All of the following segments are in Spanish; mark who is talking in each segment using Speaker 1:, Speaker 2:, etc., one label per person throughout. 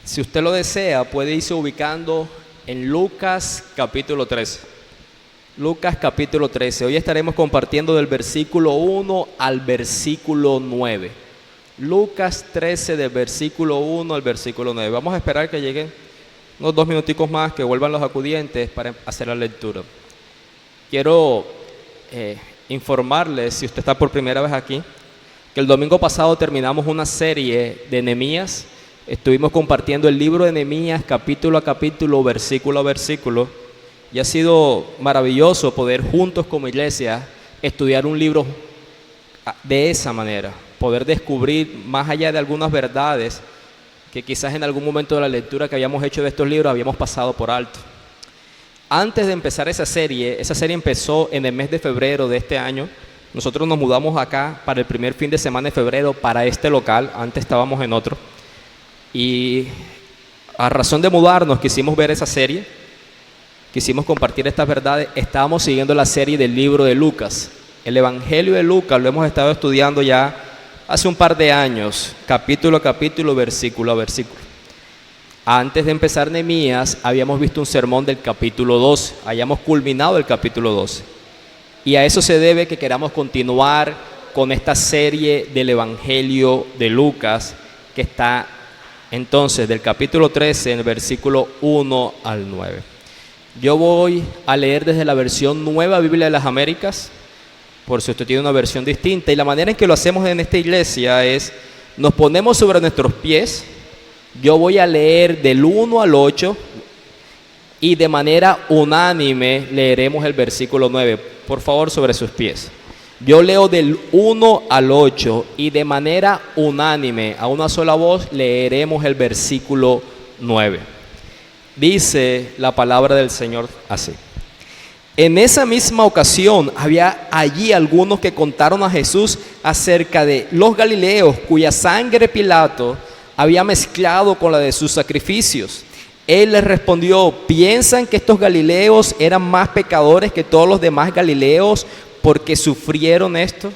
Speaker 1: Si usted lo desea, puede irse ubicando en Lucas capítulo 13. Lucas capítulo 13. Hoy estaremos compartiendo del versículo 1 al versículo 9. Lucas 13 del versículo 1 al versículo 9. Vamos a esperar que lleguen unos 2 minuticos más, que vuelvan los acudientes para hacer la lectura. Quiero informarles, si usted está por primera vez aquí, que el domingo pasado terminamos una serie de Nehemías. Estuvimos compartiendo el libro de Nehemías capítulo a capítulo, versículo a versículo, y ha sido maravilloso poder juntos como iglesia estudiar un libro de esa manera, poder descubrir más allá de algunas verdades que quizás en algún momento de la lectura que habíamos hecho de estos libros habíamos pasado por alto. Antes de empezar esa serie empezó en el mes de febrero de este año. Nosotros nos mudamos acá para el primer fin de semana de febrero para este local, antes estábamos en otro. Y a razón de mudarnos quisimos ver esa serie, quisimos compartir estas verdades. Estábamos siguiendo la serie del libro de Lucas. El Evangelio de Lucas lo hemos estado estudiando ya hace un par de años, capítulo a capítulo, versículo a versículo. Antes de empezar Nehemías habíamos visto un sermón del capítulo 12, hayamos culminado el capítulo 12. Y a eso se debe que queramos continuar con esta serie del Evangelio de Lucas, que está entonces del capítulo 13 en el versículo 1 al 9. Yo voy a leer desde la versión Nueva Biblia de las Américas, por si usted tiene una versión distinta. Y la manera en que lo hacemos en esta iglesia es, nos ponemos sobre nuestros pies. Yo voy a leer del 1 al 8 y de manera unánime leeremos el versículo 9. Por favor, sobre sus pies. Yo leo del 1 al 8 y de manera unánime, a una sola voz, leeremos el versículo 9. Dice la palabra del Señor así. En esa misma ocasión había allí algunos que contaron a Jesús acerca de los galileos cuya sangre Pilato había mezclado con la de sus sacrificios. Él les respondió: ¿piensan que estos galileos eran más pecadores que todos los demás galileos porque sufrieron esto?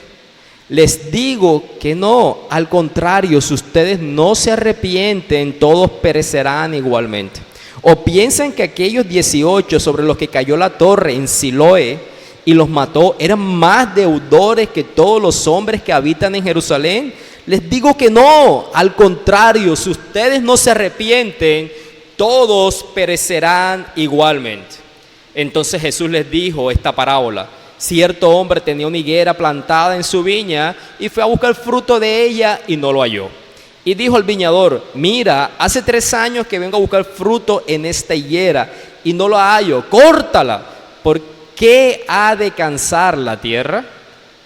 Speaker 1: Les digo que no, al contrario, si ustedes no se arrepienten, todos perecerán igualmente. ¿O piensan que aquellos 18 sobre los que cayó la torre en Siloé y los mató eran más deudores que todos los hombres que habitan en Jerusalén? Les digo que no, al contrario, si ustedes no se arrepienten, todos perecerán igualmente. Entonces Jesús les dijo esta parábola. Cierto hombre tenía una higuera plantada en su viña y fue a buscar fruto de ella y no lo halló. Y dijo al viñador: mira, hace 3 años que vengo a buscar fruto en esta higuera y no lo hallo, córtala. ¿Por qué ha de cansar la tierra?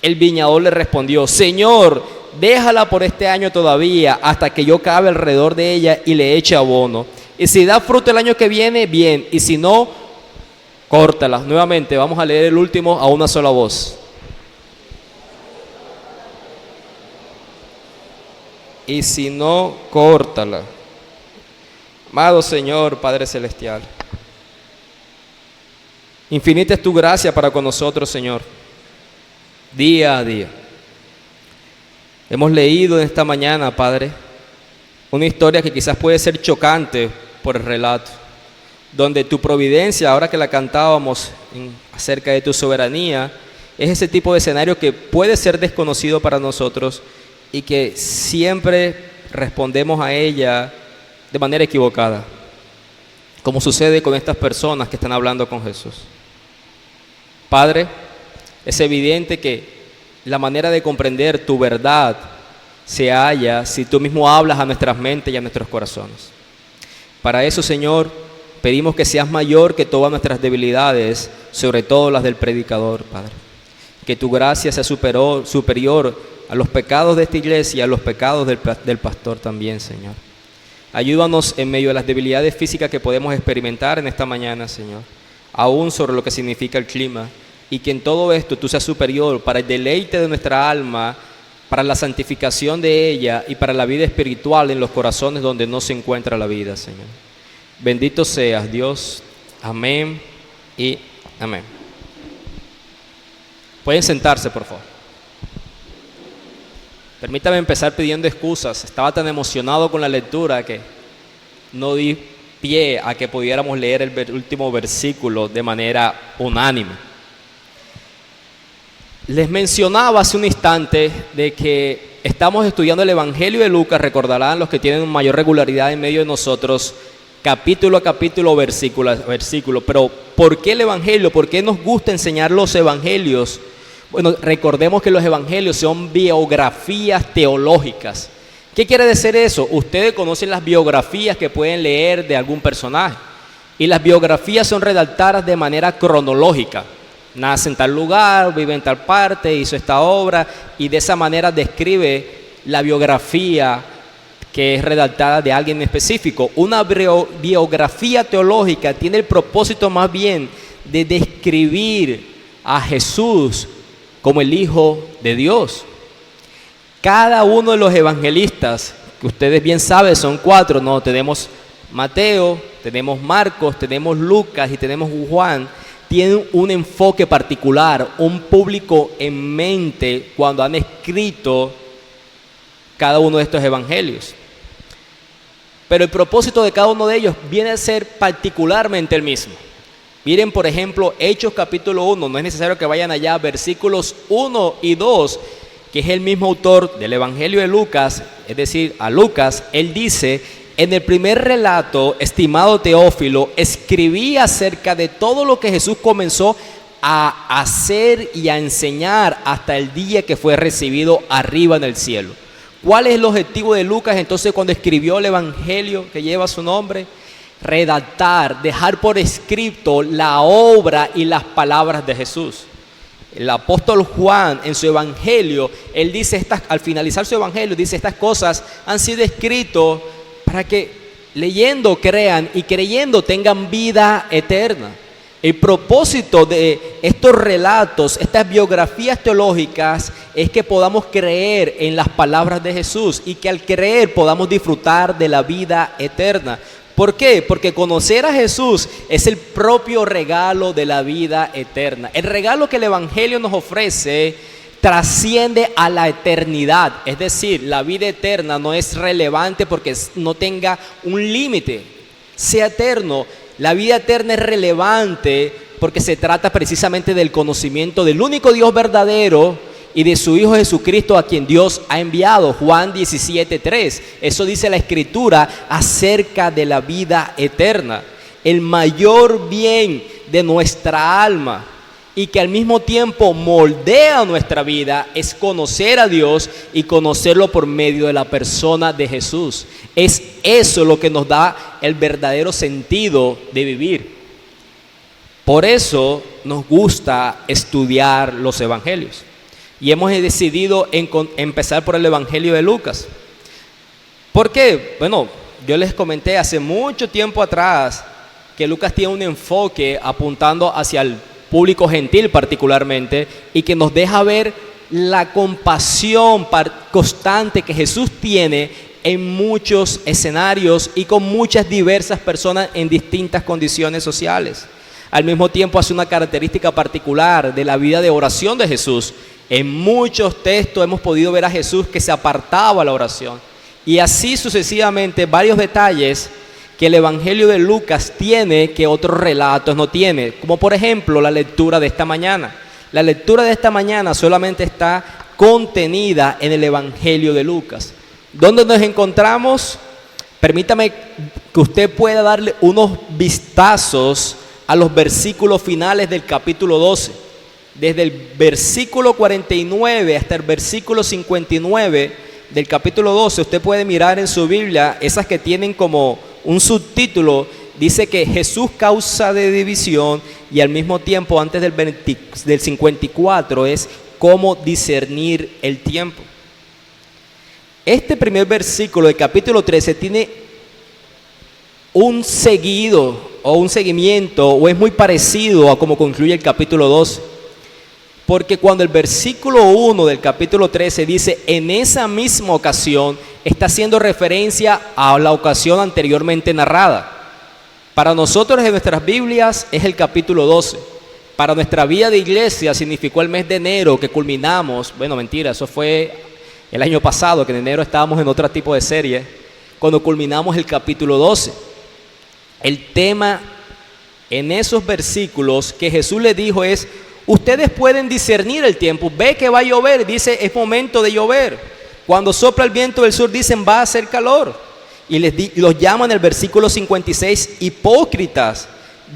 Speaker 1: El viñador le respondió: Señor, déjala por este año todavía, hasta que yo cabe alrededor de ella y le eche abono. Y si da fruto el año que viene, bien, y si no, córtala. Nuevamente, vamos a leer el último a una sola voz. Y si no, córtala. Amado Señor, Padre Celestial, infinita es tu gracia para con nosotros, Señor, día a día. Hemos leído en esta mañana, Padre, una historia que quizás puede ser chocante por el relato, donde tu providencia, ahora que la cantábamos acerca de tu soberanía, es ese tipo de escenario que puede ser desconocido para nosotros y que siempre respondemos a ella de manera equivocada, como sucede con estas personas que están hablando con Jesús. Padre, es evidente que la manera de comprender tu verdad se halla si tú mismo hablas a nuestras mentes y a nuestros corazones. Para eso, Señor, pedimos que seas mayor que todas nuestras debilidades, sobre todo las del predicador, Padre. Que tu gracia sea superior a los pecados de esta iglesia y a los pecados del pastor también, Señor. Ayúdanos en medio de las debilidades físicas que podemos experimentar en esta mañana, Señor, aún sobre lo que significa el clima, y que en todo esto tú seas superior para el deleite de nuestra alma, para la santificación de ella y para la vida espiritual en los corazones donde no se encuentra la vida, Señor. Bendito seas, Dios. Amén y amén. Pueden sentarse, por favor. Permítame empezar pidiendo excusas. Estaba tan emocionado con la lectura que no di pie a que pudiéramos leer el último versículo de manera unánime. Les mencionaba hace un instante de que estamos estudiando el Evangelio de Lucas. Recordarán los que tienen mayor regularidad en medio de nosotros, capítulo a capítulo, versículo a versículo. Pero ¿por qué el Evangelio? ¿Por qué nos gusta enseñar los Evangelios? Bueno, recordemos que los Evangelios son biografías teológicas. ¿Qué quiere decir eso? Ustedes conocen las biografías que pueden leer de algún personaje, y las biografías son redactadas de manera cronológica. Nace en tal lugar, vive en tal parte, hizo esta obra, y de esa manera describe la biografía que es redactada de alguien específico. Una biografía teológica tiene el propósito más bien de describir a Jesús como el Hijo de Dios. Cada uno de los evangelistas, que ustedes bien saben son 4, ¿no? Tenemos Mateo, tenemos Marcos, tenemos Lucas y tenemos Juan. Tienen un enfoque particular, un público en mente cuando han escrito cada uno de estos evangelios. Pero el propósito de cada uno de ellos viene a ser particularmente el mismo. Miren, por ejemplo, Hechos capítulo 1, no es necesario que vayan allá, versículos 1 y 2, que es el mismo autor del Evangelio de Lucas, es decir, a Lucas. Él dice: en el primer relato, estimado Teófilo, escribí acerca de todo lo que Jesús comenzó a hacer y a enseñar hasta el día que fue recibido arriba en el cielo. ¿Cuál es el objetivo de Lucas entonces cuando escribió el Evangelio que lleva su nombre? Redactar, dejar por escrito la obra y las palabras de Jesús. El apóstol Juan en su Evangelio, él dice al finalizar su Evangelio, dice: estas cosas han sido escritas para que leyendo crean y creyendo tengan vida eterna. El propósito de estos relatos, estas biografías teológicas, es que podamos creer en las palabras de Jesús y que al creer podamos disfrutar de la vida eterna. ¿Por qué? Porque conocer a Jesús es el propio regalo de la vida eterna. El regalo que el Evangelio nos ofrece trasciende a la eternidad. Es decir, la vida eterna no es relevante porque no tenga un límite, sea eterno. La vida eterna es relevante porque se trata precisamente del conocimiento del único Dios verdadero y de su Hijo Jesucristo, a quien Dios ha enviado. Juan 17:3. Eso dice la Escritura acerca de la vida eterna. El mayor bien de nuestra alma y que al mismo tiempo moldea nuestra vida es conocer a Dios y conocerlo por medio de la persona de Jesús. Es eso lo que nos da el verdadero sentido de vivir. Por eso nos gusta estudiar los evangelios. Y hemos decidido empezar por el Evangelio de Lucas. ¿Por qué? Bueno, yo les comenté hace mucho tiempo atrás que Lucas tiene un enfoque apuntando hacia el público gentil particularmente, y que nos deja ver la compasión constante que Jesús tiene en muchos escenarios y con muchas diversas personas en distintas condiciones sociales. Al mismo tiempo hace una característica particular de la vida de oración de Jesús. En muchos textos hemos podido ver a Jesús que se apartaba a la oración, y así sucesivamente varios detalles que el Evangelio de Lucas tiene que otros relatos no tienen, como por ejemplo la lectura de esta mañana. La lectura de esta mañana solamente está contenida en el Evangelio de Lucas. ¿Dónde nos encontramos? Permítame que usted pueda darle unos vistazos a los versículos finales del capítulo 12. Desde el versículo 49 hasta el versículo 59 del capítulo 12, usted puede mirar en su Biblia, esas que tienen como un subtítulo, dice que Jesús causa de división, y al mismo tiempo antes del 54 es cómo discernir el tiempo. Este primer versículo del capítulo 13 tiene un seguido o un seguimiento, o es muy parecido a cómo concluye el capítulo 12. Porque cuando el versículo 1 del capítulo 13 dice en esa misma ocasión, está haciendo referencia a la ocasión anteriormente narrada. Para nosotros en nuestras Biblias es el capítulo 12. Para nuestra vida de iglesia significó el mes de enero que culminamos. Bueno, mentira, eso fue el año pasado, que en enero estábamos en otro tipo de serie, cuando culminamos el capítulo 12. El tema en esos versículos que Jesús le dijo es: ustedes pueden discernir el tiempo, ve que va a llover, dice es momento de llover. Cuando sopla el viento del sur dicen va a hacer calor. Y los llaman en el versículo 56 hipócritas.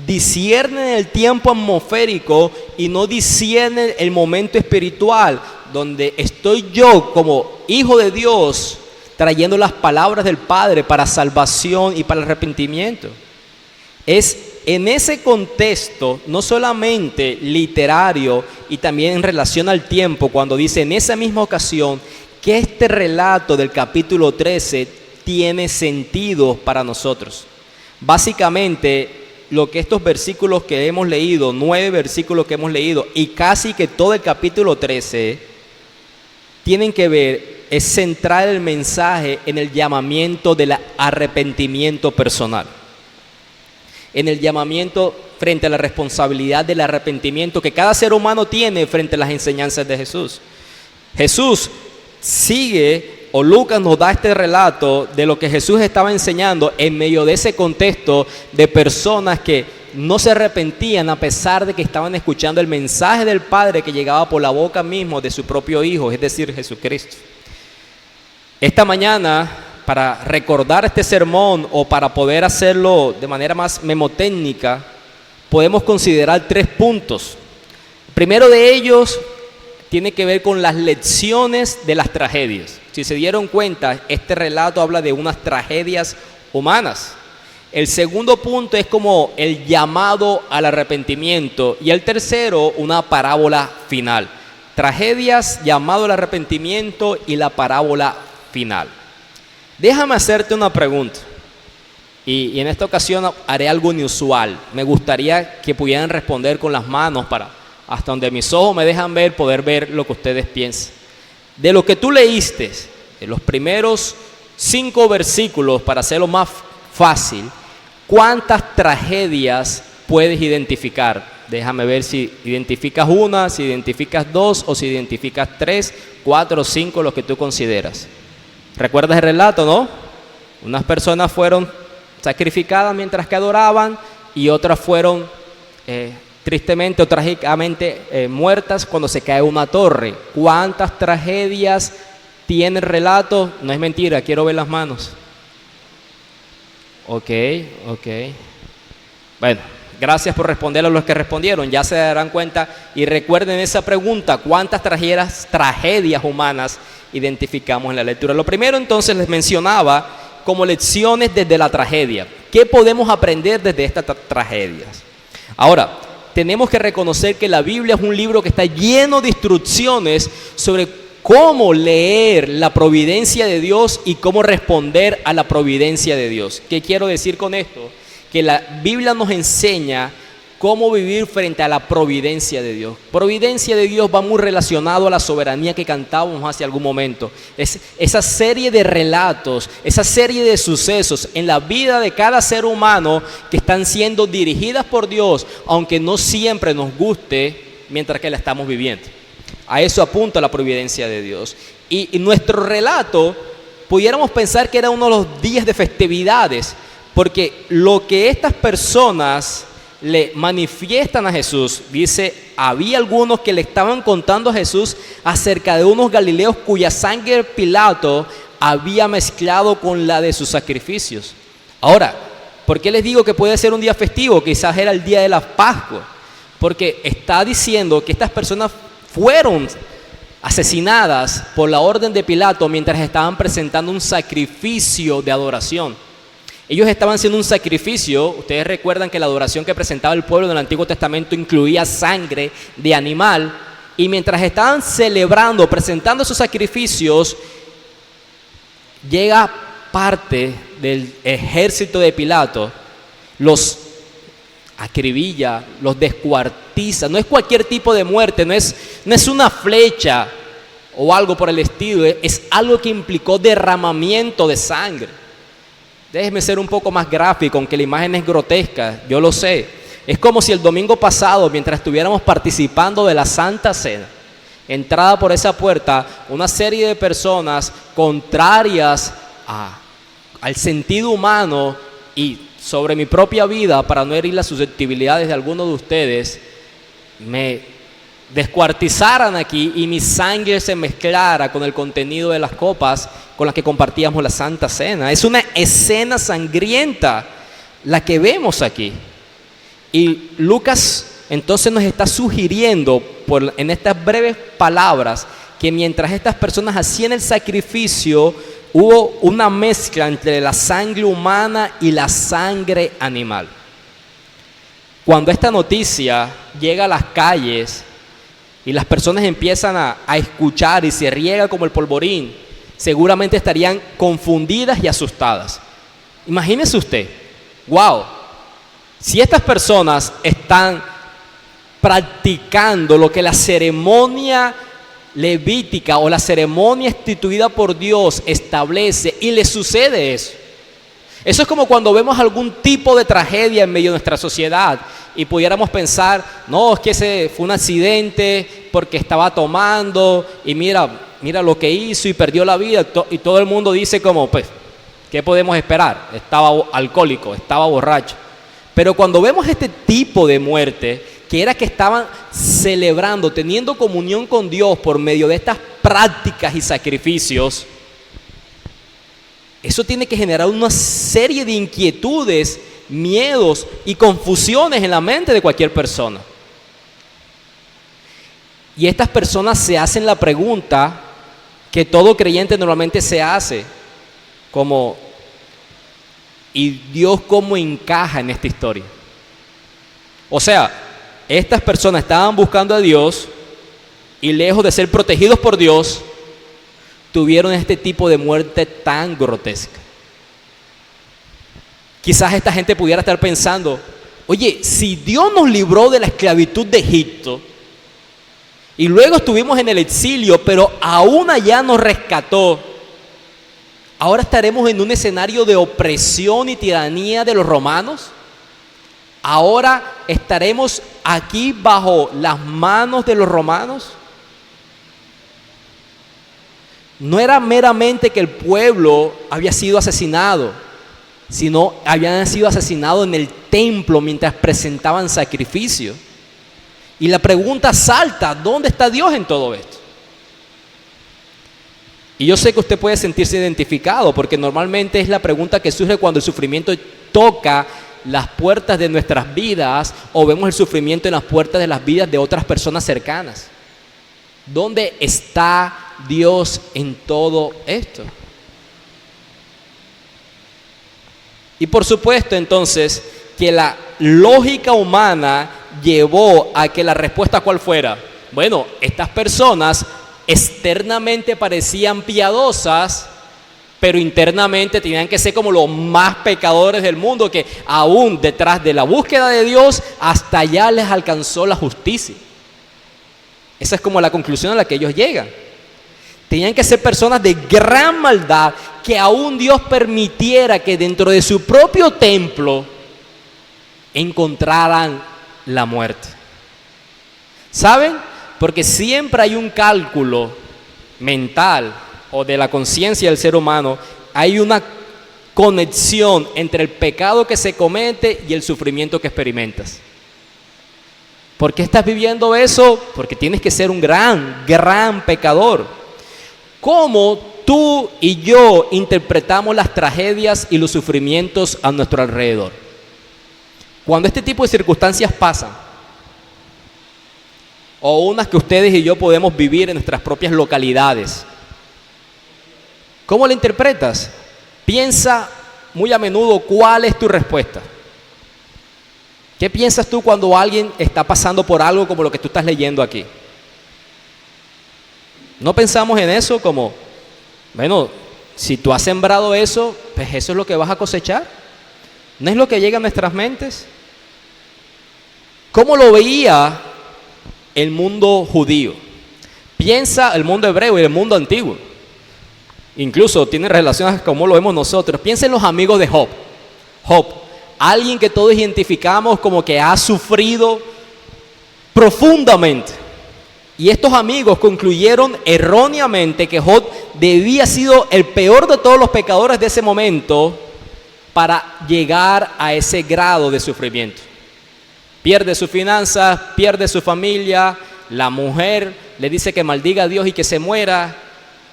Speaker 1: Disciernen el tiempo atmosférico y no disciernen el momento espiritual, donde estoy yo como hijo de Dios trayendo las palabras del Padre para salvación y para el arrepentimiento. Es en ese contexto, no solamente literario y también en relación al tiempo, cuando dice en esa misma ocasión que este relato del capítulo 13 tiene sentido para nosotros. Básicamente, lo que estos versículos que hemos leído, 9 versículos que hemos leído y casi que todo el capítulo 13 tienen que ver, es centrar el mensaje en el llamamiento del arrepentimiento personal. En el llamamiento frente a la responsabilidad del arrepentimiento que cada ser humano tiene frente a las enseñanzas de Jesús. Jesús sigue, o Lucas nos da este relato de lo que Jesús estaba enseñando en medio de ese contexto de personas que no se arrepentían a pesar de que estaban escuchando el mensaje del Padre que llegaba por la boca mismo de su propio Hijo, es decir, Jesucristo. Esta mañana, para recordar este sermón o para poder hacerlo de manera más memotécnica, podemos considerar 3 puntos. El primero de ellos tiene que ver con las lecciones de las tragedias. Si se dieron cuenta, este relato habla de unas tragedias humanas. El segundo punto es como el llamado al arrepentimiento. Y el tercero, una parábola final. Tragedias, llamado al arrepentimiento y la parábola final. Déjame hacerte una pregunta. Y en esta ocasión haré algo inusual. Me gustaría que pudieran responder con las manos para, hasta donde mis ojos me dejan ver, poder ver lo que ustedes piensan. De lo que tú leíste, de los primeros 5 versículos, para hacerlo más fácil, ¿cuántas tragedias puedes identificar? Déjame ver si identificas una, si identificas 2 o si identificas 3, 4 o 5, los que tú consideras. ¿Recuerdas el relato, no? Unas personas fueron sacrificadas mientras que adoraban y otras fueron tristemente o trágicamente muertas cuando se cae una torre. ¿Cuántas tragedias tiene el relato? No es mentira, quiero ver las manos. Ok. Bueno, gracias por responder a los que respondieron. Ya se darán cuenta y recuerden esa pregunta: ¿cuántas tragedias humanas identificamos en la lectura? Lo primero, entonces, les mencionaba como lecciones desde la tragedia. ¿Qué podemos aprender desde estas tragedias? Ahora, tenemos que reconocer que la Biblia es un libro que está lleno de instrucciones sobre cómo leer la providencia de Dios y cómo responder a la providencia de Dios. ¿Qué quiero decir con esto? Que la Biblia nos enseña cómo vivir frente a la providencia de Dios. Providencia de Dios va muy relacionado a la soberanía que cantábamos hace algún momento. Es esa serie de relatos, esa serie de sucesos en la vida de cada ser humano que están siendo dirigidas por Dios, aunque no siempre nos guste mientras que la estamos viviendo. A eso apunta la providencia de Dios. Y nuestro relato, pudiéramos pensar que era uno de los días de festividades, porque lo que estas personas le manifiestan a Jesús, dice, había algunos que le estaban contando a Jesús acerca de unos galileos cuya sangre Pilato había mezclado con la de sus sacrificios. Ahora, ¿por qué les digo que puede ser un día festivo? Quizás era el día de la Pascua, porque está diciendo que estas personas fueron asesinadas por la orden de Pilato mientras estaban presentando un sacrificio de adoración. Ellos estaban haciendo un sacrificio. Ustedes recuerdan que la adoración que presentaba el pueblo en el Antiguo Testamento incluía sangre de animal. Y mientras estaban celebrando, presentando esos sacrificios, llega parte del ejército de Pilato, los acribilla, los descuartiza. No es cualquier tipo de muerte, no es una flecha o algo por el estilo, es algo que implicó derramamiento de sangre. Déjeme ser un poco más gráfico, aunque la imagen es grotesca, yo lo sé. Es como si el domingo pasado, mientras estuviéramos participando de la Santa Cena, entrada por esa puerta, una serie de personas contrarias al sentido humano y sobre mi propia vida, para no herir las susceptibilidades de alguno de ustedes, me descuartizaran aquí y mi sangre se mezclara con el contenido de las copas con las que compartíamos la Santa Cena. Es una escena sangrienta la que vemos aquí. Y Lucas entonces nos está sugiriendo en estas breves palabras que mientras estas personas hacían el sacrificio, hubo una mezcla entre la sangre humana y la sangre animal. Cuando esta noticia llega a las calles y las personas empiezan a escuchar y se riega como el polvorín, seguramente estarían confundidas y asustadas. Imagínese usted, wow, si estas personas están practicando lo que la ceremonia levítica o la ceremonia instituida por Dios establece y les sucede eso. Eso es como cuando vemos algún tipo de tragedia en medio de nuestra sociedad y pudiéramos pensar, no, es que ese fue un accidente porque estaba tomando y mira lo que hizo y perdió la vida, y todo el mundo dice como, pues, ¿qué podemos esperar? Estaba alcohólico, estaba borracho. Pero cuando vemos este tipo de muerte, que era que estaban celebrando, teniendo comunión con Dios por medio de estas prácticas y sacrificios, eso tiene que generar una serie de inquietudes, miedos y confusiones en la mente de cualquier persona. Y estas personas se hacen la pregunta que todo creyente normalmente se hace, como, ¿y Dios cómo encaja en esta historia? O sea, estas personas estaban buscando a Dios y lejos de ser protegidos por Dios, tuvieron este tipo de muerte tan grotesca. Quizás esta gente pudiera estar pensando, oye, si Dios nos libró de la esclavitud de Egipto y luego estuvimos en el exilio, pero aún allá nos rescató, ¿ahora estaremos en un escenario de opresión y tiranía de los romanos? ¿Ahora estaremos aquí bajo las manos de los romanos? No era meramente que el pueblo había sido asesinado, sino habían sido asesinados en el templo mientras presentaban sacrificio. Y la pregunta salta, ¿dónde está Dios en todo esto? Y yo sé que usted puede sentirse identificado, porque normalmente es la pregunta que surge cuando el sufrimiento toca las puertas de nuestras vidas o vemos el sufrimiento en las puertas de las vidas de otras personas cercanas. ¿Dónde está Dios en todo esto? Y por supuesto entonces que la lógica humana llevó a que la respuesta ¿cuál fuera? Bueno, estas personas externamente parecían piadosas, pero internamente tenían que ser como los más pecadores del mundo, que aún detrás de la búsqueda de Dios, hasta allá les alcanzó la justicia. Esa es como la conclusión a la que ellos llegan. Tenían que ser personas de gran maldad, que aún Dios permitiera que dentro de su propio templo encontraran la muerte. ¿Saben? Porque siempre hay un cálculo mental o de la conciencia del ser humano, hay una conexión entre el pecado que se comete y el sufrimiento que experimentas. ¿Por qué estás viviendo eso? Porque tienes que ser un gran pecador. ¿Cómo tú y yo interpretamos las tragedias y los sufrimientos a nuestro alrededor? Cuando este tipo de circunstancias pasan, o unas que ustedes y yo podemos vivir en nuestras propias localidades, ¿cómo la interpretas? Piensa muy a menudo cuál es tu respuesta. ¿Qué piensas tú cuando alguien está pasando por algo como lo que tú estás leyendo aquí? ¿No pensamos en eso como, bueno, si tú has sembrado eso, pues eso es lo que vas a cosechar? ¿No es lo que llega a nuestras mentes? ¿Cómo lo veía el mundo judío? Piensa el mundo hebreo y el mundo antiguo. Incluso tiene relaciones como lo vemos nosotros. Piensa en los amigos de Job. Job, alguien que todos identificamos como que ha sufrido profundamente. Y estos amigos concluyeron erróneamente que Job debía sido el peor de todos los pecadores de ese momento, para llegar a ese grado de sufrimiento. Pierde sus finanzas, pierde su familia, la mujer le dice que maldiga a Dios y que se muera,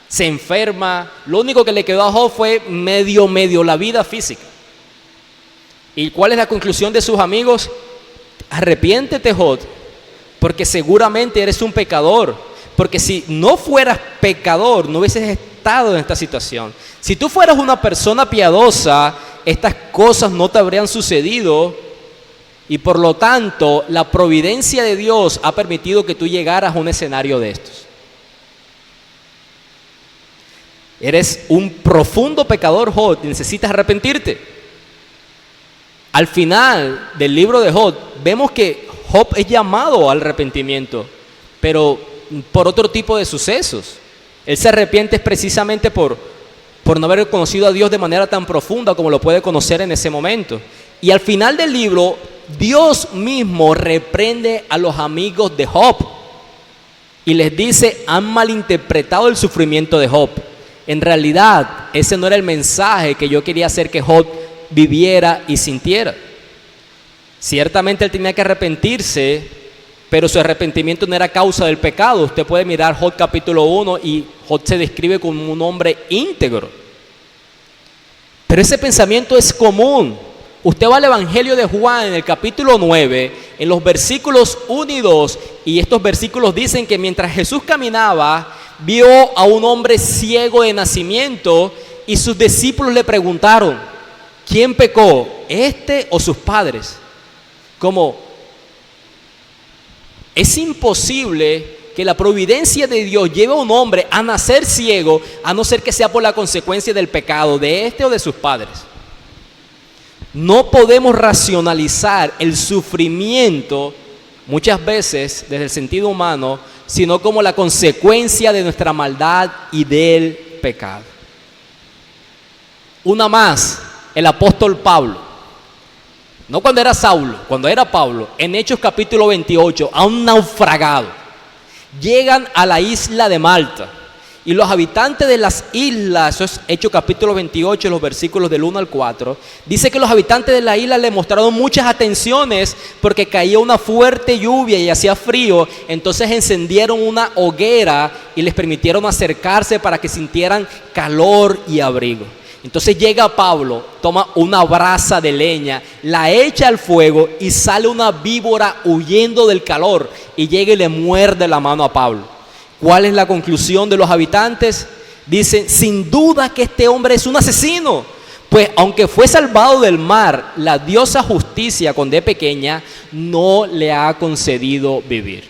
Speaker 1: se enferma. Lo único que le quedó a Job fue medio la vida física. ¿Y cuál es la conclusión de sus amigos? Arrepiéntete, Job, porque seguramente eres un pecador. Porque si no fueras pecador, no hubieses estado en esta situación. Si tú fueras una persona piadosa, estas cosas no te habrían sucedido. Y por lo tanto, la providencia de Dios ha permitido que tú llegaras a un escenario de estos. Eres un profundo pecador, Job, y necesitas arrepentirte. Al final del libro de Job, vemos que Job es llamado al arrepentimiento, pero por otro tipo de sucesos. Él se arrepiente precisamente por no haber conocido a Dios de manera tan profunda como lo puede conocer en ese momento. Y al final del libro, Dios mismo reprende a los amigos de Job y les dice: han malinterpretado el sufrimiento de Job. En realidad, ese no era el mensaje que yo quería hacer que Job viviera y sintiera. Ciertamente él tenía que arrepentirse, pero su arrepentimiento no era causa del pecado. Usted puede mirar Job capítulo 1 y Job se describe como un hombre íntegro. Pero ese pensamiento es común. Usted va al Evangelio de Juan en el capítulo 9, en los versículos 1 y 2, y estos versículos dicen que mientras Jesús caminaba, vio a un hombre ciego de nacimiento y sus discípulos le preguntaron: ¿quién pecó, este o sus padres? Como es imposible que la providencia de Dios lleve a un hombre a nacer ciego, a no ser que sea por la consecuencia del pecado de este o de sus padres. No podemos racionalizar el sufrimiento muchas veces desde el sentido humano, sino como la consecuencia de nuestra maldad y del pecado. Una más, el apóstol Pablo. No cuando era Saulo, cuando era Pablo, en Hechos capítulo 28, a un naufragado. Llegan a la isla de Malta y los habitantes de las islas, eso es Hechos capítulo 28, los versículos del 1 al 4, dice que los habitantes de la isla le mostraron muchas atenciones porque caía una fuerte lluvia y hacía frío. Entonces encendieron una hoguera y les permitieron acercarse para que sintieran calor y abrigo. Entonces llega Pablo, toma una brasa de leña, la echa al fuego y sale una víbora huyendo del calor y llega y le muerde la mano a Pablo. ¿Cuál es la conclusión de los habitantes? Dicen: sin duda que este hombre es un asesino, pues aunque fue salvado del mar, la diosa justicia con D pequeña no le ha concedido vivir.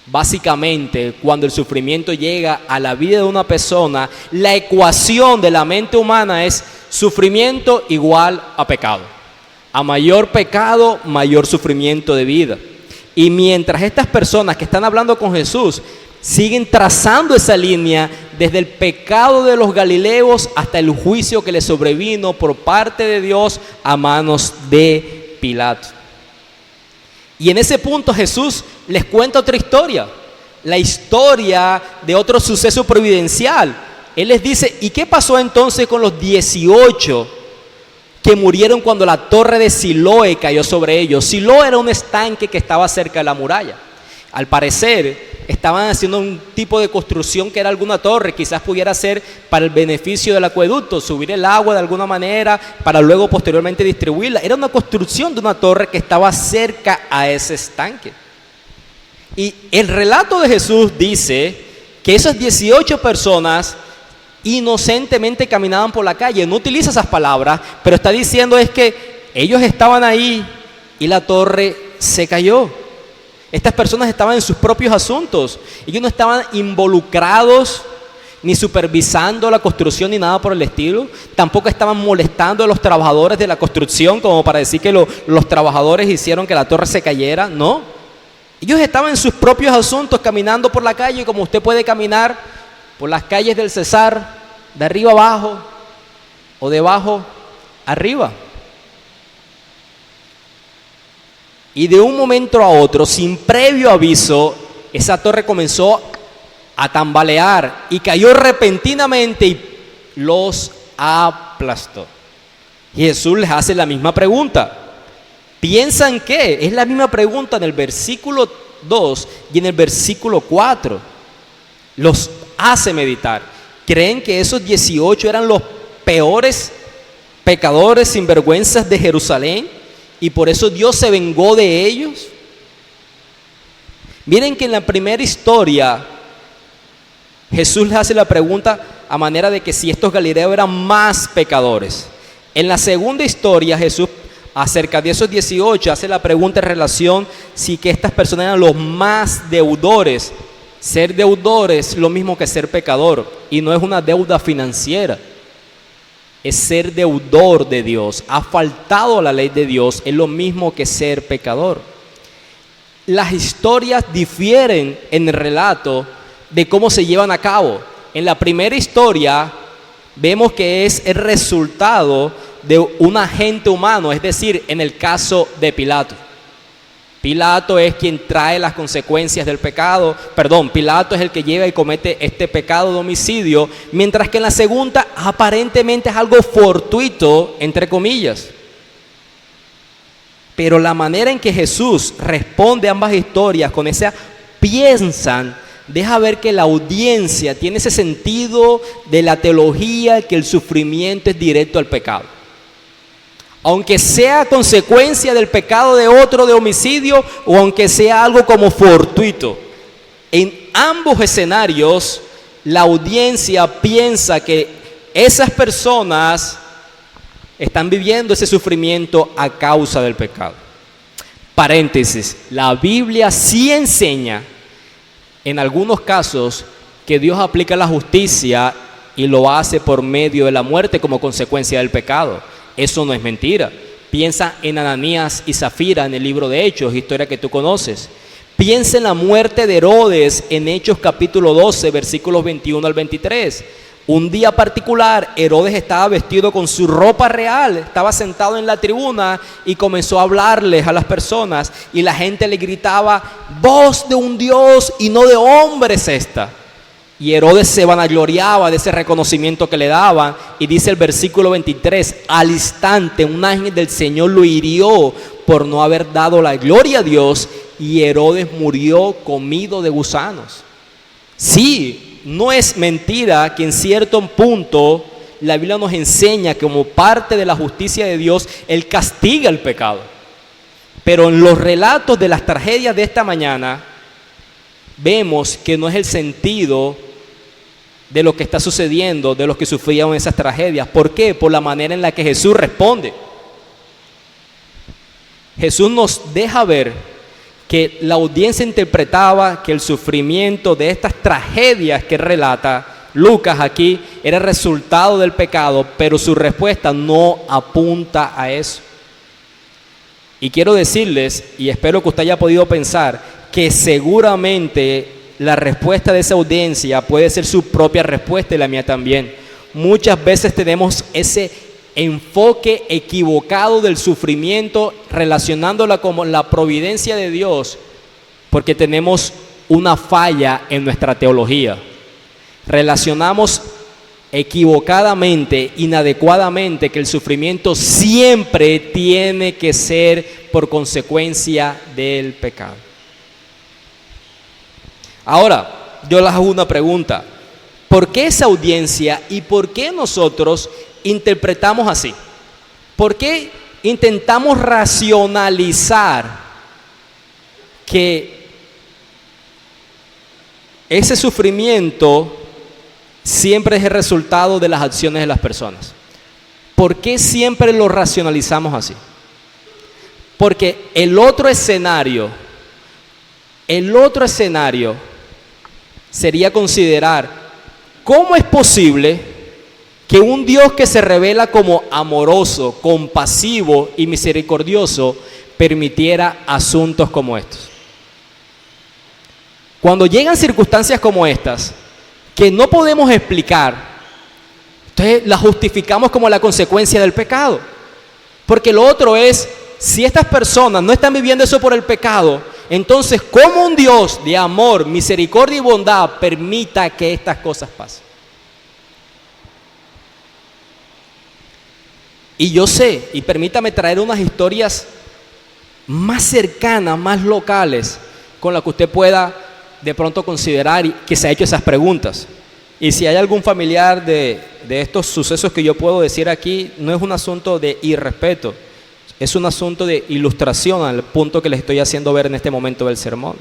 Speaker 1: Básicamente, cuando el sufrimiento llega a la vida de una persona, la ecuación de la mente humana es sufrimiento igual a pecado. A mayor pecado, mayor sufrimiento de vida. Y mientras estas personas que están hablando con Jesús siguen trazando esa línea desde el pecado de los galileos hasta el juicio que les sobrevino por parte de Dios a manos de Pilato. Y en ese punto Jesús les cuenta otra historia, la historia de otro suceso providencial. Él les dice: ¿y qué pasó entonces con los 18 que murieron cuando la torre de Siloé cayó sobre ellos? Siloé era un estanque que estaba cerca de la muralla. Al parecer estaban haciendo un tipo de construcción que era alguna torre, quizás pudiera ser para el beneficio del acueducto, subir el agua de alguna manera para luego posteriormente distribuirla. Era una construcción de una torre que estaba cerca a ese estanque. Y el relato de Jesús dice que esas 18 personas inocentemente caminaban por la calle. No utiliza esas palabras, pero está diciendo es que ellos estaban ahí y la torre se cayó. Estas personas estaban en sus propios asuntos. Ellos no estaban involucrados ni supervisando la construcción ni nada por el estilo. Tampoco estaban molestando a los trabajadores de la construcción como para decir que los trabajadores hicieron que la torre se cayera. No. Ellos estaban en sus propios asuntos caminando por la calle como usted puede caminar por las calles del Cesar, de arriba abajo o de abajo arriba. Y de un momento a otro, sin previo aviso, esa torre comenzó a tambalear y cayó repentinamente y los aplastó. Y Jesús les hace la misma pregunta. ¿Piensan qué? Es la misma pregunta en el versículo 2 y en el versículo 4. Los hace meditar. ¿Creen que esos 18 eran los peores pecadores sinvergüenzas de Jerusalén y por eso Dios se vengó de ellos? Miren que en la primera historia Jesús les hace la pregunta a manera de que si estos galileos eran más pecadores. En la segunda historia Jesús acerca de esos 18 hace la pregunta en relación si que estas personas eran los más deudores. Ser deudor es lo mismo que ser pecador y no es una deuda financiera. Es ser deudor de Dios. Ha faltado a la ley de Dios, es lo mismo que ser pecador. Las historias difieren en el relato de cómo se llevan a cabo. En la primera historia vemos que es el resultado de un agente humano, es decir, en el caso de Pilato. Pilato es quien trae las consecuencias del pecado, Pilato es el que llega y comete este pecado de homicidio, mientras que en la segunda aparentemente es algo fortuito, entre comillas. Pero la manera en que Jesús responde a ambas historias con esa piensan, deja ver que la audiencia tiene ese sentido de la teología, que el sufrimiento es directo al pecado. Aunque sea consecuencia del pecado de otro de homicidio o aunque sea algo como fortuito. En ambos escenarios, la audiencia piensa que esas personas están viviendo ese sufrimiento a causa del pecado. Paréntesis, la Biblia sí enseña en algunos casos que Dios aplica la justicia y lo hace por medio de la muerte como consecuencia del pecado. Eso no es mentira. Piensa en Ananías y Zafira en el libro de Hechos, historia que tú conoces. Piensa en la muerte de Herodes en Hechos capítulo 12, versículos 21 al 23. Un día particular, Herodes estaba vestido con su ropa real, estaba sentado en la tribuna y comenzó a hablarles a las personas y la gente le gritaba: voz de un Dios y no de hombres esta. Y Herodes se vanagloriaba de ese reconocimiento que le daban y dice el versículo 23, al instante un ángel del Señor lo hirió por no haber dado la gloria a Dios y Herodes murió comido de gusanos. Sí, no es mentira que en cierto punto la Biblia nos enseña que como parte de la justicia de Dios, Él castiga el pecado. Pero en los relatos de las tragedias de esta mañana, vemos que no es el sentido de lo que está sucediendo, de los que sufrían esas tragedias. ¿Por qué? Por la manera en la que Jesús responde. Jesús nos deja ver que la audiencia interpretaba que el sufrimiento de estas tragedias que relata Lucas aquí era resultado del pecado, pero su respuesta no apunta a eso. Y quiero decirles, y espero que usted haya podido pensar, que seguramente la respuesta de esa audiencia puede ser su propia respuesta y la mía también. Muchas veces tenemos ese enfoque equivocado del sufrimiento relacionándola como la providencia de Dios, porque tenemos una falla en nuestra teología. Relacionamos equivocadamente, inadecuadamente, que el sufrimiento siempre tiene que ser por consecuencia del pecado. Ahora, yo les hago una pregunta. ¿Por qué esa audiencia y por qué nosotros interpretamos así? ¿Por qué intentamos racionalizar que ese sufrimiento siempre es el resultado de las acciones de las personas? ¿Por qué siempre lo racionalizamos así? Porque el otro escenario sería considerar cómo es posible que un Dios que se revela como amoroso, compasivo y misericordioso permitiera asuntos como estos. Cuando llegan circunstancias como estas, que no podemos explicar, entonces las justificamos como la consecuencia del pecado. Porque lo otro es, si estas personas no están viviendo eso por el pecado, entonces, ¿cómo un Dios de amor, misericordia y bondad permita que estas cosas pasen? Y yo sé, y permítame traer unas historias más cercanas, más locales, con las que usted pueda de pronto considerar que se ha hecho esas preguntas. Y si hay algún familiar de estos sucesos que yo puedo decir aquí, no es un asunto de irrespeto, es un asunto de ilustración al punto que les estoy haciendo ver en este momento del sermón.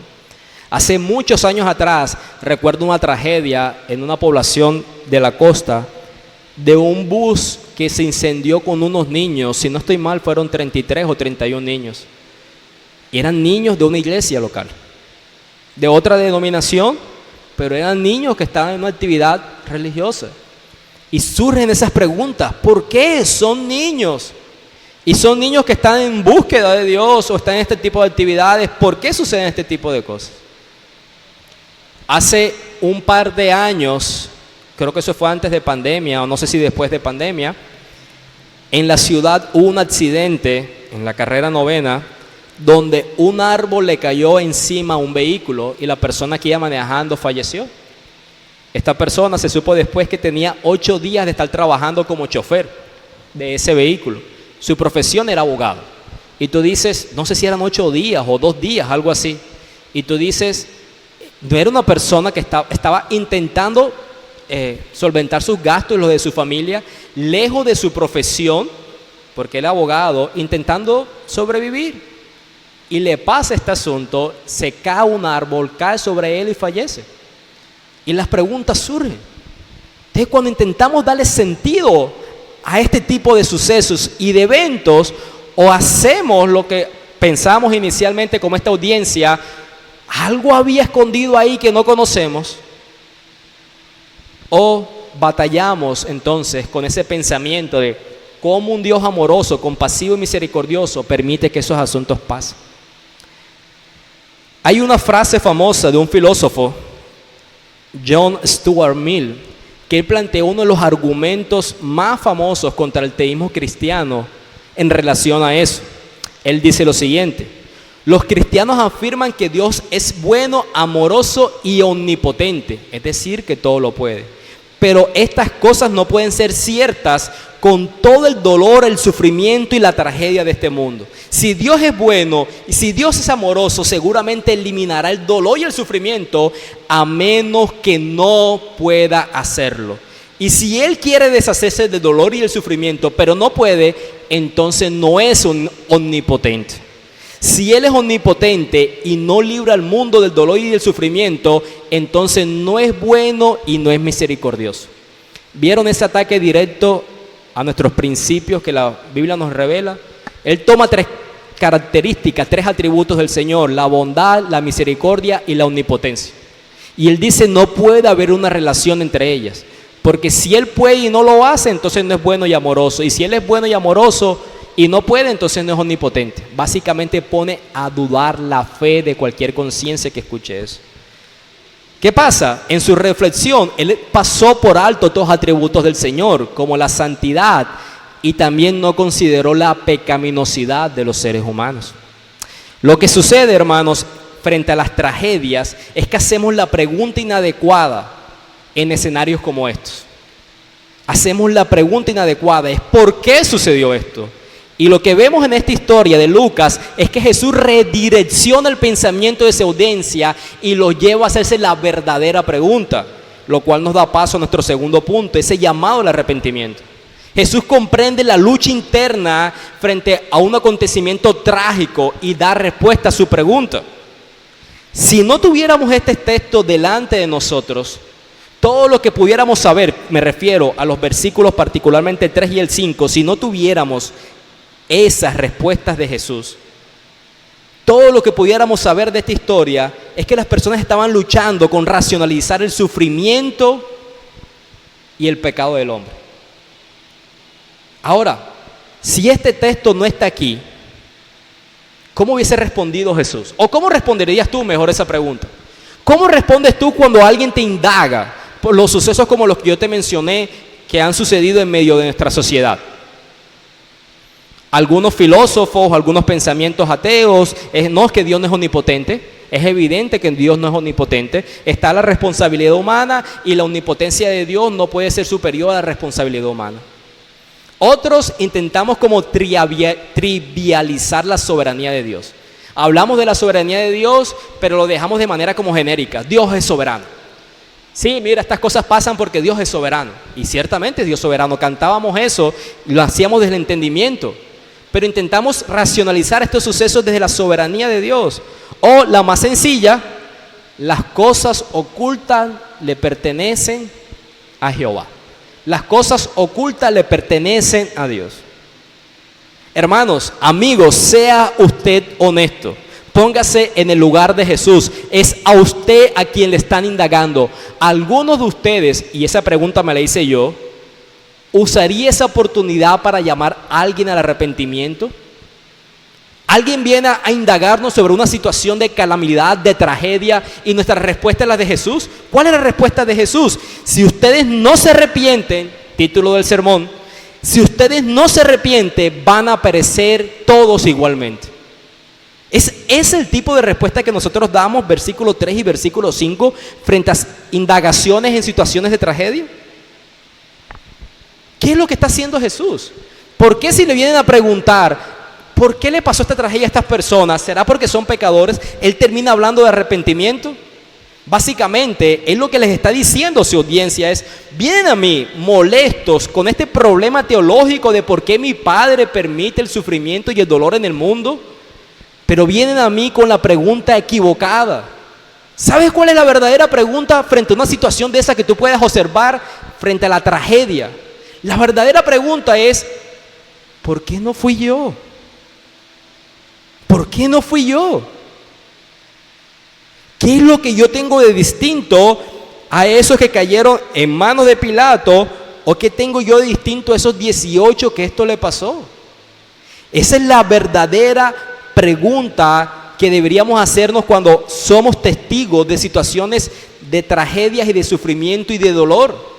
Speaker 1: Hace muchos años atrás, recuerdo una tragedia en una población de la costa, de un bus que se incendió con unos niños, si no estoy mal fueron 33 o 31 niños. Y eran niños de una iglesia local, de otra denominación, pero eran niños que estaban en una actividad religiosa. Y surgen esas preguntas, ¿por qué son niños? Y son niños que están en búsqueda de Dios o están en este tipo de actividades, ¿por qué suceden este tipo de cosas? Hace un par de años, creo que eso fue antes de pandemia, o no sé si después de pandemia, en la ciudad hubo un accidente en la carrera 9, donde un árbol le cayó encima a un vehículo y la persona que iba manejando falleció. Esta persona se supo después que tenía 8 días de estar trabajando como chofer de ese vehículo. Su profesión era abogado. Y tú dices, no sé si eran 8 días o 2 días, algo así. Y tú dices, no era una persona que estaba intentando solventar sus gastos y los de su familia, lejos de su profesión, porque él era abogado, intentando sobrevivir. Y le pasa este asunto, se cae un árbol, cae sobre él y fallece. Y las preguntas surgen. Entonces, cuando intentamos darle sentido a este tipo de sucesos y de eventos, o hacemos lo que pensamos inicialmente como esta audiencia, algo había escondido ahí que no conocemos, o batallamos entonces con ese pensamiento de cómo un Dios amoroso, compasivo y misericordioso permite que esos asuntos pasen. Hay una frase famosa de un filósofo, John Stuart Mill, que él planteó uno de los argumentos más famosos contra el teísmo cristiano en relación a eso. Él dice lo siguiente: los cristianos afirman que Dios es bueno, amoroso y omnipotente, es decir, que todo lo puede. Pero estas cosas no pueden ser ciertas con todo el dolor, el sufrimiento y la tragedia de este mundo. Si Dios es bueno y si Dios es amoroso, seguramente eliminará el dolor y el sufrimiento, a menos que no pueda hacerlo. Y si Él quiere deshacerse del dolor y el sufrimiento, pero no puede, entonces no es omnipotente. Si Él es omnipotente y no libra al mundo del dolor y del sufrimiento, entonces no es bueno y no es misericordioso. ¿Vieron ese ataque directo a nuestros principios que la Biblia nos revela? Él toma 3 características, 3 atributos del Señor: la bondad, la misericordia y la omnipotencia. Y Él dice, no puede haber una relación entre ellas, porque si Él puede y no lo hace, entonces no es bueno y amoroso. Y si Él es bueno y amoroso y no puede, entonces no es omnipotente. Básicamente pone a dudar la fe de cualquier conciencia que escuche eso. ¿Qué pasa? En su reflexión, él pasó por alto todos los atributos del Señor, como la santidad, y también no consideró la pecaminosidad de los seres humanos. Lo que sucede, hermanos, frente a las tragedias, es que hacemos la pregunta inadecuada en escenarios como estos. Hacemos la pregunta inadecuada, es ¿por qué sucedió esto? Y lo que vemos en esta historia de Lucas es que Jesús redirecciona el pensamiento de su audiencia y los lleva a hacerse la verdadera pregunta, lo cual nos da paso a nuestro segundo punto, ese llamado al arrepentimiento. Jesús comprende la lucha interna frente a un acontecimiento trágico y da respuesta a su pregunta. Si no tuviéramos este texto delante de nosotros, todo lo que pudiéramos saber, me refiero a los versículos particularmente el 3 y el 5, si no tuviéramos esas respuestas de Jesús, todo lo que pudiéramos saber de esta historia es que las personas estaban luchando con racionalizar el sufrimiento y el pecado del hombre. Ahora, si este texto no está aquí, ¿cómo hubiese respondido Jesús? ¿O cómo responderías tú mejor esa pregunta? ¿Cómo respondes tú cuando alguien te indaga por los sucesos como los que yo te mencioné que han sucedido en medio de nuestra sociedad? Algunos filósofos, algunos pensamientos ateos, no es que Dios no es omnipotente, es evidente que Dios no es omnipotente, está la responsabilidad humana y la omnipotencia de Dios no puede ser superior a la responsabilidad humana. Otros intentamos como trivializar la soberanía de Dios. Hablamos de la soberanía de Dios, pero lo dejamos de manera como genérica. Dios es soberano. Sí, mira, estas cosas pasan porque Dios es soberano. Y ciertamente Dios es soberano. Cantábamos eso y lo hacíamos desde el entendimiento. Pero intentamos racionalizar estos sucesos desde la soberanía de Dios. O la más sencilla, las cosas ocultas le pertenecen a Jehová. Las cosas ocultas le pertenecen a Dios. Hermanos, amigos, sea usted honesto. Póngase en el lugar de Jesús. Es a usted a quien le están indagando. Algunos de ustedes, y esa pregunta me la hice yo, ¿usaría esa oportunidad para llamar a alguien al arrepentimiento? Alguien viene a indagarnos sobre una situación de calamidad, de tragedia, y nuestra respuesta es la de Jesús. ¿Cuál es la respuesta de Jesús? Si ustedes no se arrepienten, título del sermón, si ustedes no se arrepienten, van a perecer todos igualmente. Es el tipo de respuesta que nosotros damos, versículo 3 y versículo 5, frente a indagaciones en situaciones de tragedia. ¿Qué es lo que está haciendo Jesús? ¿Por qué si le vienen a preguntar, ¿por qué le pasó esta tragedia a estas personas? ¿Será porque son pecadores? Él termina hablando de arrepentimiento. Básicamente, él lo que les está diciendo a su audiencia es, vienen a mí molestos con este problema teológico de por qué mi Padre permite el sufrimiento y el dolor en el mundo, pero vienen a mí con la pregunta equivocada. ¿Sabes cuál es la verdadera pregunta frente a una situación de esa que tú puedas observar frente a la tragedia? La verdadera pregunta es, ¿por qué no fui yo? ¿Por qué no fui yo? ¿Qué es lo que yo tengo de distinto a esos que cayeron en manos de Pilato? ¿O qué tengo yo de distinto a esos 18 que esto le pasó? Esa es la verdadera pregunta que deberíamos hacernos cuando somos testigos de situaciones de tragedias y de sufrimiento y de dolor.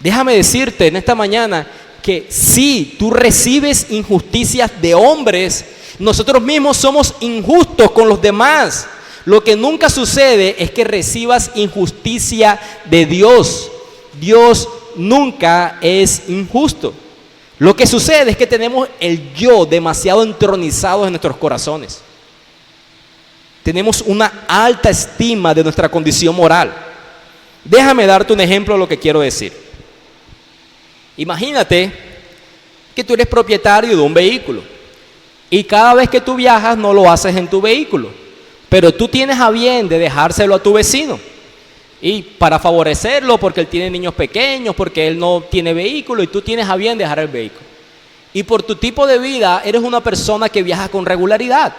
Speaker 1: Déjame decirte en esta mañana que si tú recibes injusticias de hombres, nosotros mismos somos injustos con los demás. Lo que nunca sucede es que recibas injusticia de Dios. Dios nunca es injusto. Lo que sucede es que tenemos el yo demasiado entronizado en nuestros corazones. Tenemos una alta estima de nuestra condición moral. Déjame darte un ejemplo de lo que quiero decir. Imagínate que tú eres propietario de un vehículo y cada vez que tú viajas no lo haces en tu vehículo, pero tú tienes a bien de dejárselo a tu vecino. Y para favorecerlo, porque él tiene niños pequeños, porque él no tiene vehículo y tú tienes a bien dejar el vehículo. Y por tu tipo de vida, eres una persona que viaja con regularidad.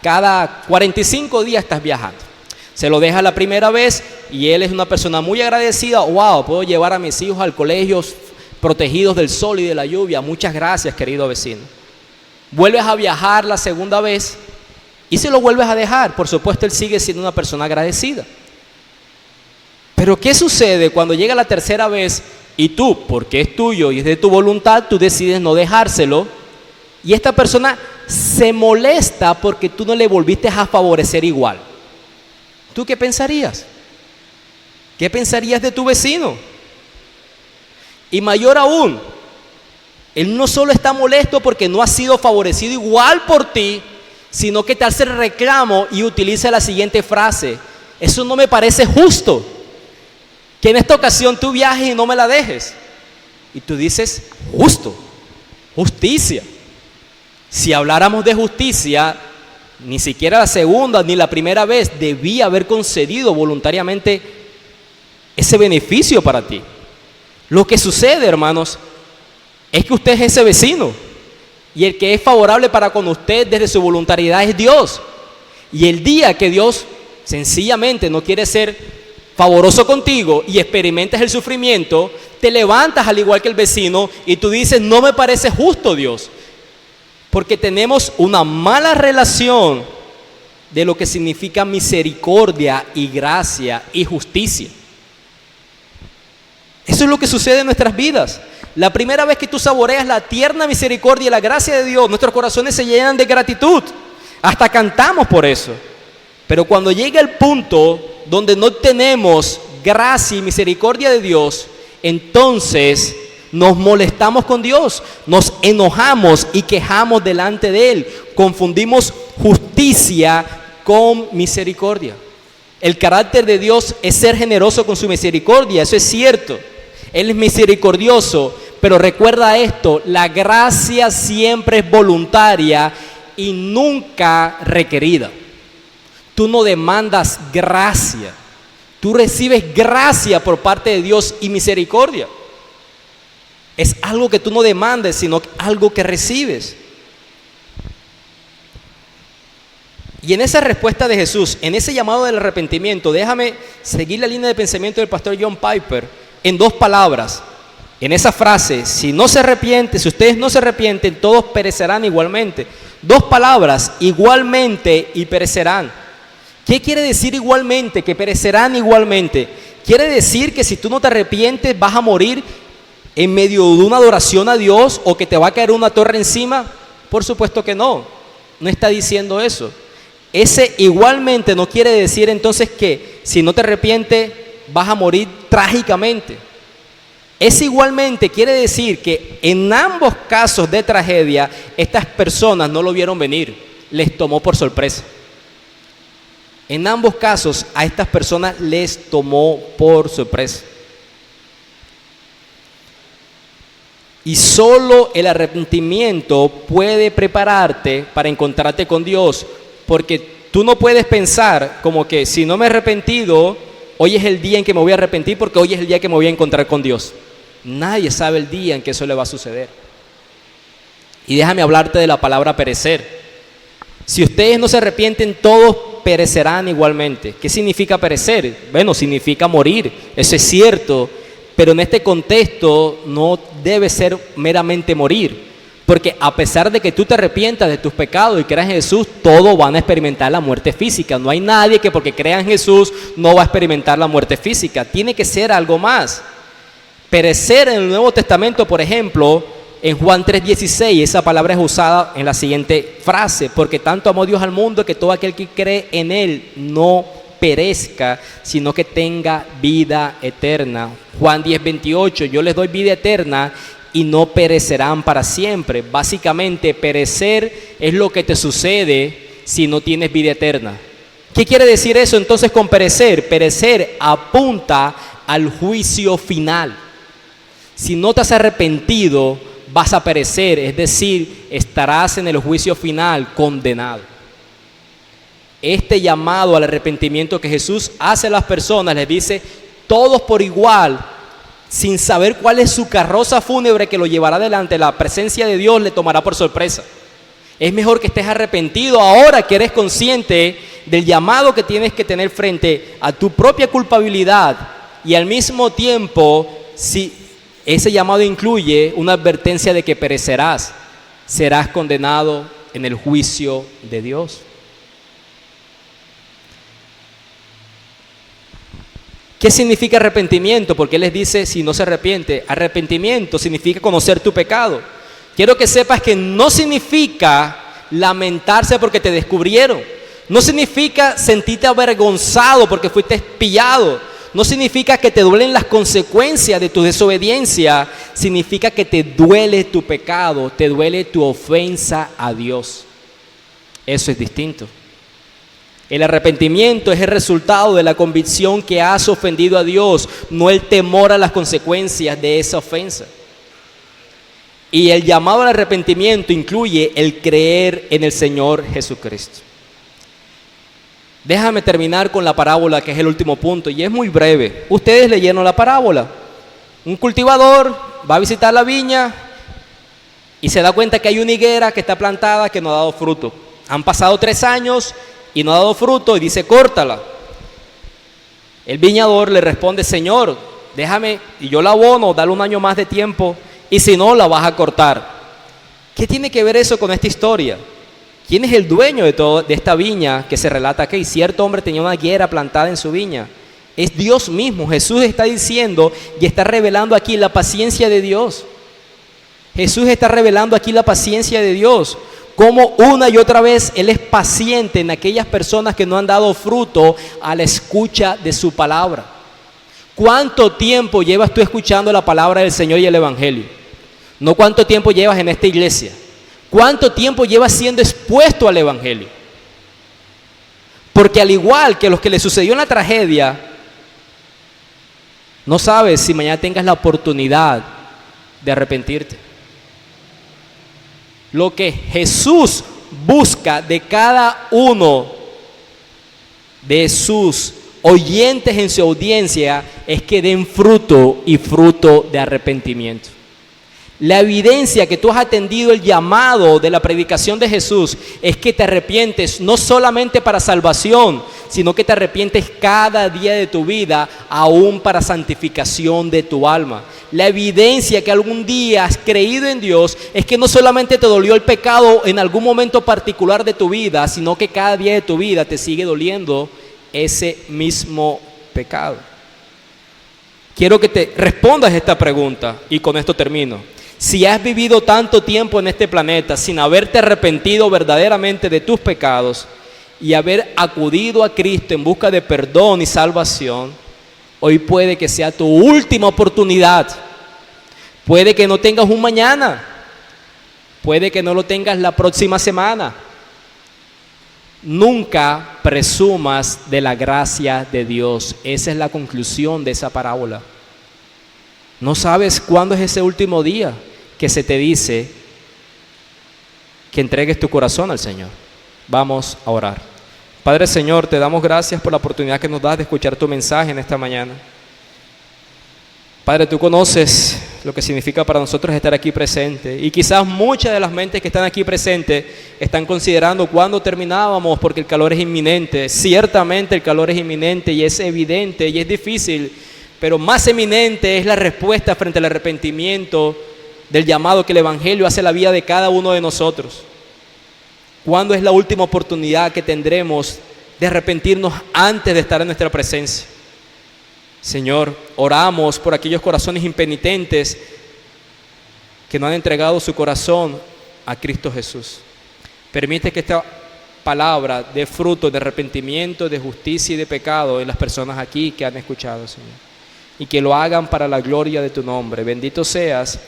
Speaker 1: Cada 45 días estás viajando. Se lo deja la primera vez y él es una persona muy agradecida. Wow, puedo llevar a mis hijos al colegio protegidos del sol y de la lluvia. Muchas gracias, querido vecino. Vuelves a viajar la segunda vez y se lo vuelves a dejar. Por supuesto, él sigue siendo una persona agradecida. Pero ¿qué sucede cuando llega la tercera vez y tú, porque es tuyo y es de tu voluntad, tú decides no dejárselo y esta persona se molesta porque tú no le volviste a favorecer igual? ¿Tú qué pensarías? ¿Qué pensarías de tu vecino? Y mayor aún, él no solo está molesto porque no ha sido favorecido igual por ti, sino que te hace el reclamo y utiliza la siguiente frase: eso no me parece justo, que en esta ocasión tú viajes y no me la dejes. Y tú dices, justo, justicia. Si habláramos de justicia, ni siquiera la segunda ni la primera vez debía haber concedido voluntariamente ese beneficio para ti. Lo que sucede, hermanos, es que usted es ese vecino y el que es favorable para con usted desde su voluntariedad es Dios. Y el día que Dios sencillamente no quiere ser favoroso contigo y experimentas el sufrimiento, te levantas al igual que el vecino y tú dices, no me parece justo, Dios, porque tenemos una mala relación de lo que significa misericordia y gracia y justicia. Eso es lo que sucede en nuestras vidas. La primera vez que tú saboreas la tierna misericordia y la gracia de Dios, nuestros corazones se llenan de gratitud, hasta cantamos por eso. Pero cuando llega el punto donde no tenemos gracia y misericordia de Dios, entonces nos molestamos con Dios, nos enojamos y quejamos delante de Él. Confundimos justicia con misericordia. El carácter de Dios es ser generoso con su misericordia, eso es cierto. Él es misericordioso, pero recuerda esto, la gracia siempre es voluntaria y nunca requerida. Tú no demandas gracia, tú recibes gracia por parte de Dios y misericordia. Es algo que tú no demandes, sino algo que recibes. Y en esa respuesta de Jesús, en ese llamado del arrepentimiento, déjame seguir la línea de pensamiento del pastor John Piper en dos palabras. En esa frase, si ustedes no se arrepienten, todos perecerán igualmente. Dos palabras, igualmente y perecerán. ¿Qué quiere decir igualmente? Que perecerán igualmente. Quiere decir que si tú no te arrepientes vas a morir en medio de una adoración a Dios o que te va a caer una torre encima. Por supuesto que no. No está diciendo eso. Ese igualmente no quiere decir entonces que si no te arrepientes vas a morir trágicamente. Ese igualmente quiere decir que en ambos casos de tragedia estas personas no lo vieron venir, les tomó por sorpresa. En ambos casos a estas personas les tomó por sorpresa. Y solo el arrepentimiento puede prepararte para encontrarte con Dios, porque tú no puedes pensar como que si no me he arrepentido, hoy es el día en que me voy a arrepentir porque hoy es el día que me voy a encontrar con Dios. Nadie sabe el día en que eso le va a suceder. Y déjame hablarte de la palabra perecer. Si ustedes no se arrepienten, todos perecerán igualmente. ¿Qué significa perecer? Bueno, significa morir, eso es cierto, pero en este contexto no debe ser meramente morir, porque a pesar de que tú te arrepientas de tus pecados y creas en Jesús, todos van a experimentar la muerte física. No hay nadie que porque crea en Jesús no va a experimentar la muerte física. Tiene que ser algo más. Perecer en el Nuevo Testamento, por ejemplo, en Juan 3:16, esa palabra es usada en la siguiente frase: porque tanto amó Dios al mundo que todo aquel que cree en Él no perezca, sino que tenga vida eterna. Juan 10:28, yo les doy vida eterna y no perecerán para siempre. Básicamente, perecer es lo que te sucede si no tienes vida eterna. ¿Qué quiere decir eso entonces con perecer? Perecer apunta al juicio final. Si no te has arrepentido, vas a perecer, es decir, estarás en el juicio final condenado. Este llamado al arrepentimiento que Jesús hace a las personas, les dice, todos por igual, sin saber cuál es su carroza fúnebre que lo llevará delante, la presencia de Dios le tomará por sorpresa. Es mejor que estés arrepentido ahora que eres consciente del llamado que tienes que tener frente a tu propia culpabilidad, y al mismo tiempo, si ese llamado incluye una advertencia de que perecerás, serás condenado en el juicio de Dios. ¿Qué significa arrepentimiento? Porque Él les dice, si no se arrepiente, arrepentimiento significa conocer tu pecado. Quiero que sepas que no significa lamentarse porque te descubrieron. No significa sentirte avergonzado porque fuiste pillado. No significa que te duelen las consecuencias de tu desobediencia. Significa que te duele tu pecado, te duele tu ofensa a Dios. Eso es distinto. El arrepentimiento es el resultado de la convicción que has ofendido a Dios, no el temor a las consecuencias de esa ofensa. Y el llamado al arrepentimiento incluye el creer en el Señor Jesucristo. Déjame terminar con la parábola, que es el último punto, y es muy breve. Ustedes leyeron la parábola. Un cultivador va a visitar la viña y se da cuenta que hay una higuera que está plantada que no ha dado fruto. Han pasado 3 años y no ha dado fruto y dice, córtala. El viñador le responde, Señor, déjame y yo la abono, dale 1 año más de tiempo y si no la vas a cortar. ¿Qué tiene que ver eso con esta historia? ¿Quién es el dueño de esta viña que se relata aquí? Cierto hombre tenía una higuera plantada en su viña. Es Dios mismo. Jesús está diciendo y está revelando aquí la paciencia de Dios. Jesús está revelando aquí la paciencia de Dios. Cómo una y otra vez Él es paciente en aquellas personas que no han dado fruto a la escucha de su palabra. ¿Cuánto tiempo llevas tú escuchando la palabra del Señor y el Evangelio? No cuánto tiempo llevas en esta iglesia. ¿Cuánto tiempo llevas siendo expuesto al Evangelio? Porque al igual que los que le sucedió en la tragedia, no sabes si mañana tengas la oportunidad de arrepentirte. Lo que Jesús busca de cada uno de sus oyentes en su audiencia es que den fruto y fruto de arrepentimiento. La evidencia que tú has atendido el llamado de la predicación de Jesús es que te arrepientes no solamente para salvación, sino que te arrepientes cada día de tu vida, aún para santificación de tu alma. La evidencia que algún día has creído en Dios es que no solamente te dolió el pecado en algún momento particular de tu vida, sino que cada día de tu vida te sigue doliendo ese mismo pecado. Quiero que te respondas esta pregunta y con esto termino. Si has vivido tanto tiempo en este planeta sin haberte arrepentido verdaderamente de tus pecados y haber acudido a Cristo en busca de perdón y salvación, hoy puede que sea tu última oportunidad. Puede que no tengas un mañana, puede que no lo tengas la próxima semana. Nunca presumas de la gracia de Dios. Esa es la conclusión de esa parábola. No sabes cuándo es ese último día que se te dice que entregues tu corazón al Señor. Vamos a orar. Padre Señor, te damos gracias por la oportunidad que nos das de escuchar tu mensaje en esta mañana. Padre, tú conoces lo que significa para nosotros estar aquí presente, y quizás muchas de las mentes que están aquí presentes están considerando cuándo terminábamos porque el calor es inminente. Ciertamente el calor es inminente y es evidente y es difícil, pero más eminente es la respuesta frente al arrepentimiento del llamado que el Evangelio hace a la vida de cada uno de nosotros. ¿Cuándo es la última oportunidad que tendremos de arrepentirnos antes de estar en nuestra presencia? Señor, oramos por aquellos corazones impenitentes que no han entregado su corazón a Cristo Jesús. Permite que esta palabra dé fruto de arrepentimiento, de justicia y de pecado en las personas aquí que han escuchado, Señor. Y que lo hagan para la gloria de tu nombre. Bendito seas.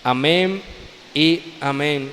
Speaker 1: Amén y amén.